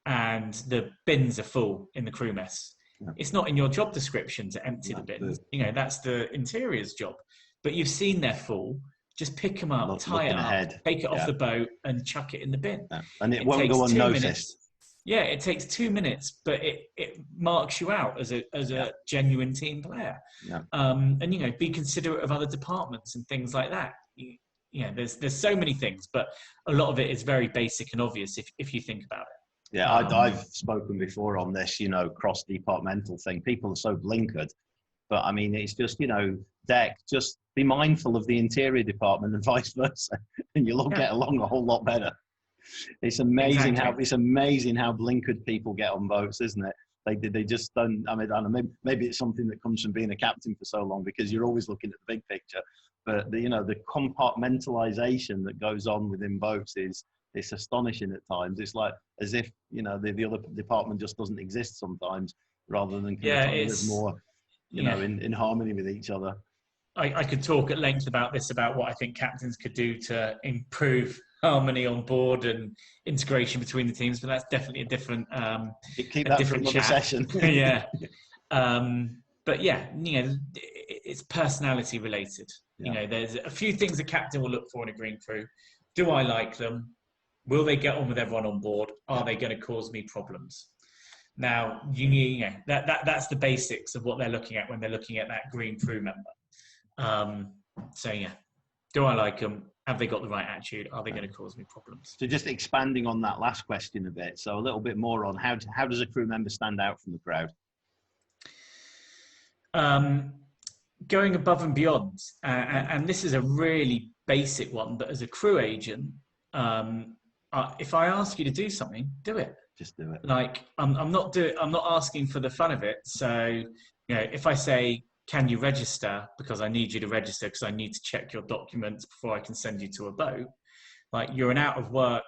[SPEAKER 2] and the bins are full in the crew mess. It's not in your job description to empty the bins. That's the interior's job, but you've seen they're full. Just pick them up, tie it up, take it off the boat and chuck it in the bin. And it won't go unnoticed. Yeah, it takes 2 minutes, but it marks you out as a genuine team player. And be considerate of other departments and things like that. There's so many things, but a lot of it is very basic and obvious if you think about it.
[SPEAKER 1] I've spoken before on this, cross-departmental thing. People are so blinkered, but I mean, it's just, deck, just be mindful of the interior department and vice versa, and you'll all get along a whole lot better. It's amazing how blinkered people get on boats, isn't it? They just don't. I mean, I don't know, maybe it's something that comes from being a captain for so long, because you're always looking at the big picture. But the compartmentalization that goes on within boats it's astonishing at times. It's like as if the other department just doesn't exist sometimes, rather than kind of trying to live more in harmony with each other.
[SPEAKER 2] I could talk at length about this, about what I think captains could do to improve harmony on board and integration between the teams, but that's definitely a different
[SPEAKER 1] keep that for another session.
[SPEAKER 2] Yeah. But yeah, it's personality related.
[SPEAKER 1] Yeah.
[SPEAKER 2] There's a few things a captain will look for in a green crew. Do I like them? Will they get on with everyone on board? Are they going to cause me problems? Now, that's the basics of what they're looking at when they're looking at that green crew member. So yeah, do I like them? Have they got the right attitude? Are they going to cause me problems?
[SPEAKER 1] So just expanding on that last question a bit, so a little bit more on how does a crew member stand out from the crowd?
[SPEAKER 2] Going above and beyond, and this is a really basic one, but as a crew agent, if I ask you to do something, do it.
[SPEAKER 1] Just do it.
[SPEAKER 2] Like I'm not asking for the fun of it. So if I say, can you register, because I need you to register because I need to check your documents before I can send you to a boat. Like, you're an out of work,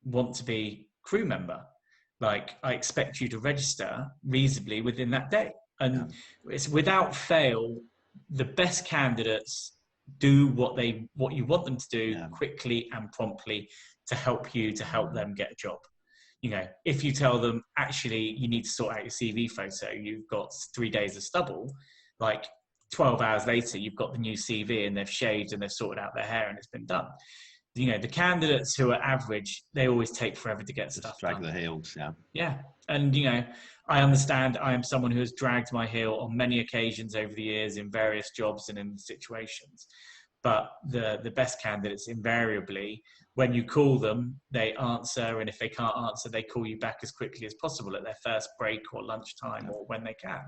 [SPEAKER 2] want to be crew member. Like, I expect you to register reasonably within that day. And it's without fail, the best candidates do what you want them to do quickly and promptly to help them get a job. If you tell them, actually, you need to sort out your CV photo, you've got 3 days of stubble, like 12 hours later, you've got the new CV and they've shaved and they've sorted out their hair and it's been done. The candidates who are average, they always take forever to get stuff done.
[SPEAKER 1] Drag their heels,
[SPEAKER 2] Yeah. And, I understand I am someone who has dragged my heel on many occasions over the years in various jobs and in situations. But the best candidates, invariably, when you call them, they answer. And if they can't answer, they call you back as quickly as possible at their first break or lunchtime or when they can.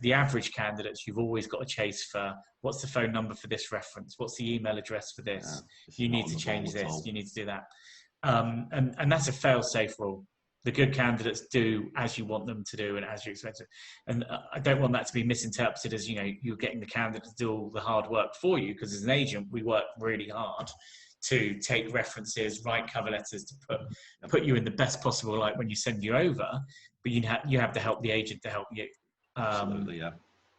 [SPEAKER 2] The average candidates, you've always got to chase for, what's the phone number for this reference? What's the email address for this? You need to change this. You need to do that. And that's a fail-safe rule. The good candidates do as you want them to do and as you expect it. And I don't want that to be misinterpreted as, you're getting the candidate to do all the hard work for you, because as an agent, we work really hard to take references, write cover letters, to put you in the best possible light when you send you over. But you have to help the agent to help you.
[SPEAKER 1] Absolutely, yeah.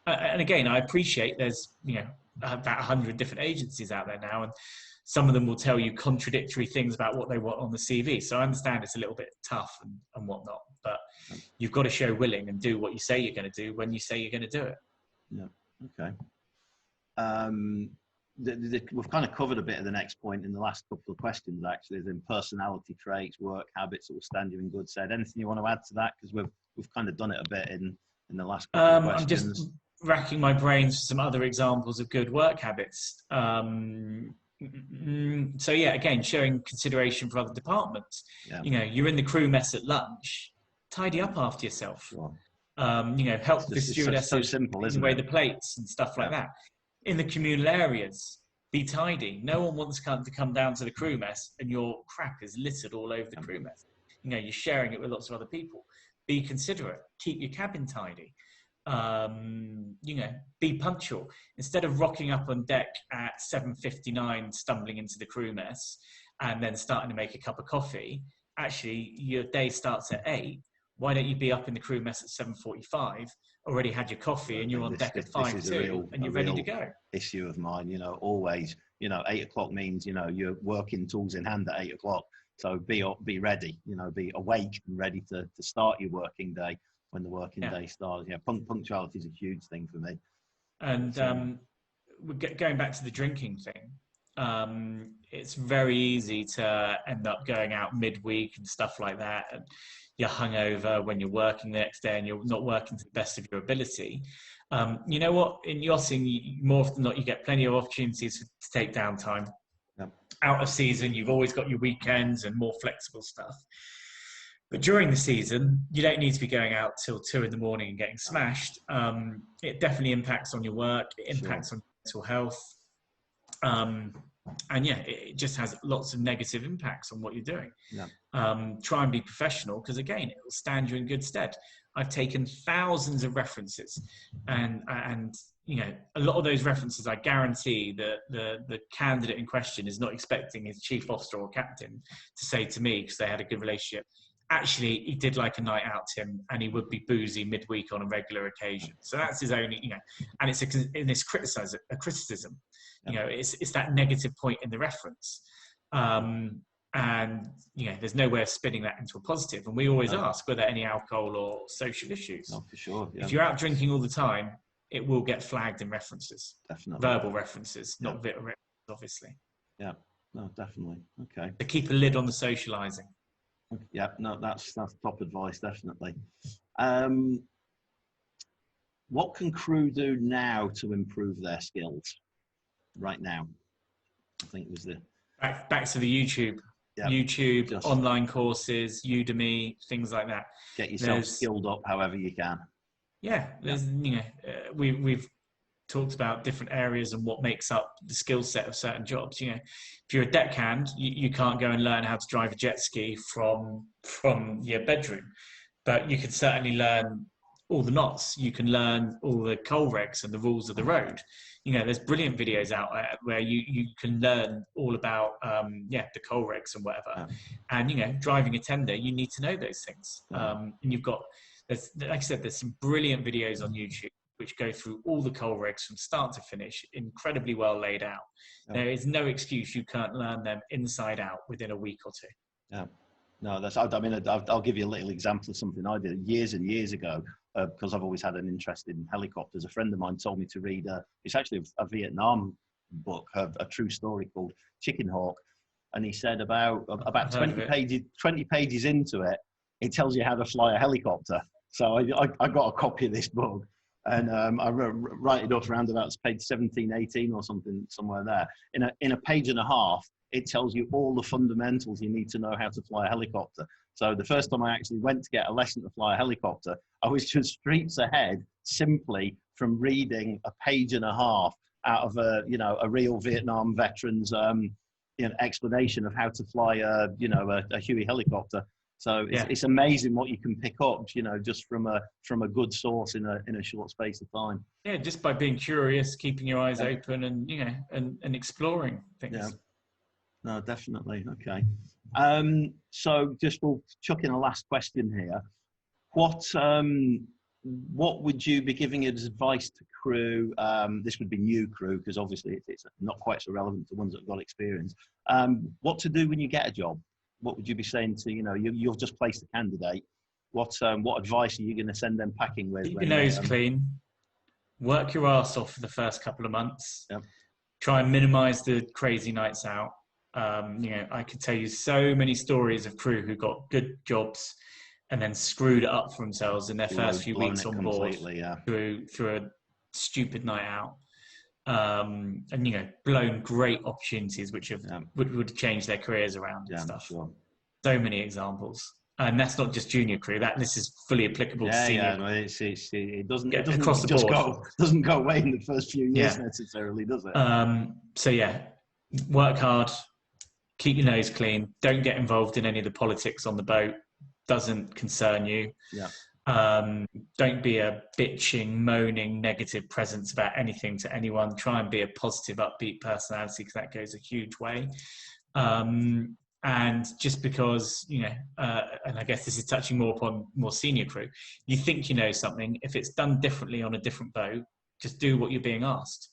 [SPEAKER 2] And again, I appreciate there's about 100 different agencies out there now, and some of them will tell you contradictory things about what they want on the CV. So I understand it's a little bit tough and whatnot, but you've got to show willing and do what you say you're going to do when you say you're going to do it.
[SPEAKER 1] Yeah. Okay. We've kind of covered a bit of the next point in the last couple of questions, actually, as in personality traits, work habits that will stand you in good stead. Anything you want to add to that? Because we've kind of done it a bit in the last couple of questions.
[SPEAKER 2] I'm just racking my brains for some other examples of good work habits. So yeah, again, showing consideration for other departments. You're in the crew mess at lunch, tidy up after yourself.
[SPEAKER 1] Sure.
[SPEAKER 2] Help the stewardesses
[SPEAKER 1] so simple, isn't
[SPEAKER 2] away
[SPEAKER 1] it?
[SPEAKER 2] the plates and stuff like that. In the communal areas, be tidy. No one wants to come down to the crew mess and your crap is littered all over the crew mess. You're sharing it with lots of other people. Be considerate. Keep your cabin tidy. Be punctual. Instead of rocking up on deck at 7:59, stumbling into the crew mess and then starting to make a cup of coffee, actually your day starts at 8. Why don't you be up in the crew mess at 7:45, already had your coffee and you're on deck at 5:02 and you're ready to go?
[SPEAKER 1] Issue of mine, always, 8 o'clock means, you're working tools in hand at 8 o'clock. So be ready, be awake and ready to start your working day when the working day starts. Punctuality is a huge thing for me.
[SPEAKER 2] And going back to the drinking thing, it's very easy to end up going out midweek and stuff like that. And you're hungover when you're working the next day and you're not working to the best of your ability. You know what? In yachting, more often than not, you get plenty of opportunities to take downtime. Out of season, you've always got your weekends and more flexible stuff. But during the season, you don't need to be going out till 2 in the morning and getting smashed. It definitely impacts on your work. It impacts on mental health. And it just has lots of negative impacts on what you're doing. Try and be professional, because again, it will stand you in good stead. I've taken thousands of references, and you know, a lot of those references, I guarantee that the candidate in question is not expecting his chief officer or captain to say to me, because they had a good relationship, actually, he did like a night out, Tim, and he would be boozy midweek on a regular occasion. So that's his only, you know, and it's criticism. You know, it's that negative point in the reference. And, you know, there's no way of spinning that into a positive. And we always ask, were there any alcohol or social issues?
[SPEAKER 1] No, for sure. Yeah.
[SPEAKER 2] If you're out drinking all the time, it will get flagged in references.
[SPEAKER 1] Definitely.
[SPEAKER 2] Verbal references, not written references, obviously.
[SPEAKER 1] Yeah, no, definitely. Okay.
[SPEAKER 2] To keep a lid on the socialising.
[SPEAKER 1] Yeah, no, that's top advice, definitely. What can crew do now to improve their skills right now? I think it was the...
[SPEAKER 2] Back to the YouTube. Yep. YouTube, just online courses, Udemy, things like that.
[SPEAKER 1] Get yourself skilled up however you can.
[SPEAKER 2] Yeah, there's you know, we've talked about different areas and what makes up the skill set of certain jobs. You know, if you're a deckhand, you can't go and learn how to drive a jet ski from your bedroom, but you can certainly learn all the knots. You can learn all the coal regs and the rules of the road. You know, there's brilliant videos out there where you can learn all about the coal regs and whatever. And you know, driving a tender, you need to know those things. And you've got, like I said, there's some brilliant videos on YouTube which go through all the coal regs from start to finish, incredibly well laid out. There is no excuse you can't learn them inside out within a week or two.
[SPEAKER 1] Yeah. No, I mean, I'll give you a little example of something I did years and years ago, because I've always had an interest in helicopters. A friend of mine told me to read, it's actually a Vietnam book, a true story called Chicken Hawk. And he said about 20 pages into it, it tells you how to fly a helicopter. So I got a copy of this book. And I write it off around about page 17, 18 or something, somewhere there. In a page and a half, it tells you all the fundamentals you need to know how to fly a helicopter. So the first time I actually went to get a lesson to fly a helicopter, I was just streets ahead simply from reading a page and a half out of a real Vietnam veteran's explanation of how to fly a Huey helicopter. So it's amazing what you can pick up, you know, just from a good source in a short space of time.
[SPEAKER 2] Yeah, just by being curious, keeping your eyes open, and you know, and exploring things.
[SPEAKER 1] Yeah. No, definitely. Okay. So just we'll chuck in a last question here. What would you be giving as advice to crew? This would be new crew, because obviously it's not quite so relevant to ones that have got experience. What to do when you get a job? What would you be saying to, you know, you've just placed a candidate? What advice are you going to send them packing with?
[SPEAKER 2] Keep your nose clean. Work your ass off for the first couple of months.
[SPEAKER 1] Yep.
[SPEAKER 2] Try and minimise the crazy nights out. You know, I could tell you so many stories of crew who got good jobs and then screwed it up for themselves in their first few weeks on board through a stupid night out. And you know, blown great opportunities which have would change their careers around and stuff. Sure. So many examples, and that's not just junior crew. This is fully applicable to senior.
[SPEAKER 1] Yeah, no, it doesn't across the board. Doesn't go away in the first few years necessarily, does it?
[SPEAKER 2] So yeah, work hard, keep your nose clean. Don't get involved in any of the politics on the boat. Doesn't concern you.
[SPEAKER 1] Yeah.
[SPEAKER 2] Don't be a bitching, moaning, negative presence about anything to anyone. Try and be a positive, upbeat personality, because that goes a huge way. And just because, you know, and I guess this is touching more upon more senior crew, you think you know something, if it's done differently on a different boat, just do what you're being asked.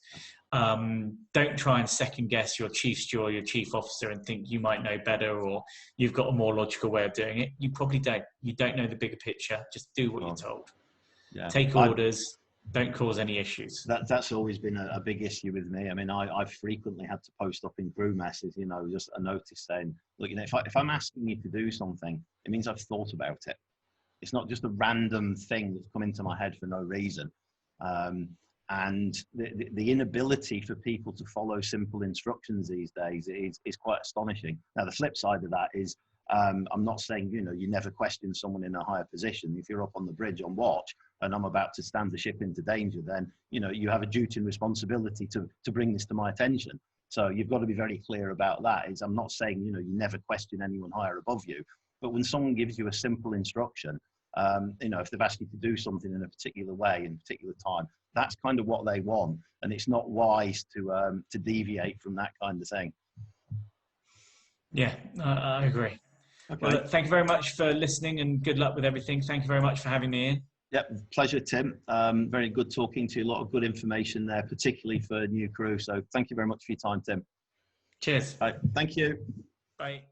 [SPEAKER 2] Don't try and second guess your chief steward, your chief officer, and think you might know better or you've got a more logical way of doing it. You probably don't. You don't know the bigger picture. Just do what you're told. Yeah. Take orders. Don't cause any issues.
[SPEAKER 1] That's always been a big issue with me. I mean, I've frequently had to post up in crew messes, you know, just a notice saying, look, you know, if I'm asking you to do something, it means I've thought about it. It's not just a random thing that's come into my head for no reason. And the inability for people to follow simple instructions these days is quite astonishing. Now, the flip side of that is, I'm not saying, you know, you never question someone in a higher position. If you're up on the bridge on watch and I'm about to stand the ship into danger, then, you know, you have a duty and responsibility to bring this to my attention. So you've got to be very clear about that. I'm not saying, you know, you never question anyone higher above you, but when someone gives you a simple instruction, You know, if they've asked you to do something in a particular way, in a particular time, that's kind of what they want. And it's not wise to deviate from that kind of thing.
[SPEAKER 2] Yeah, I agree.
[SPEAKER 1] Okay.
[SPEAKER 2] Well, look, thank you very much for listening and good luck with everything. Thank you very much for having me in.
[SPEAKER 1] Yep, pleasure, Tim. Very good talking to you. A lot of good information there, particularly for new crew. So thank you very much for your time, Tim.
[SPEAKER 2] Cheers.
[SPEAKER 1] All right, thank you.
[SPEAKER 2] Bye.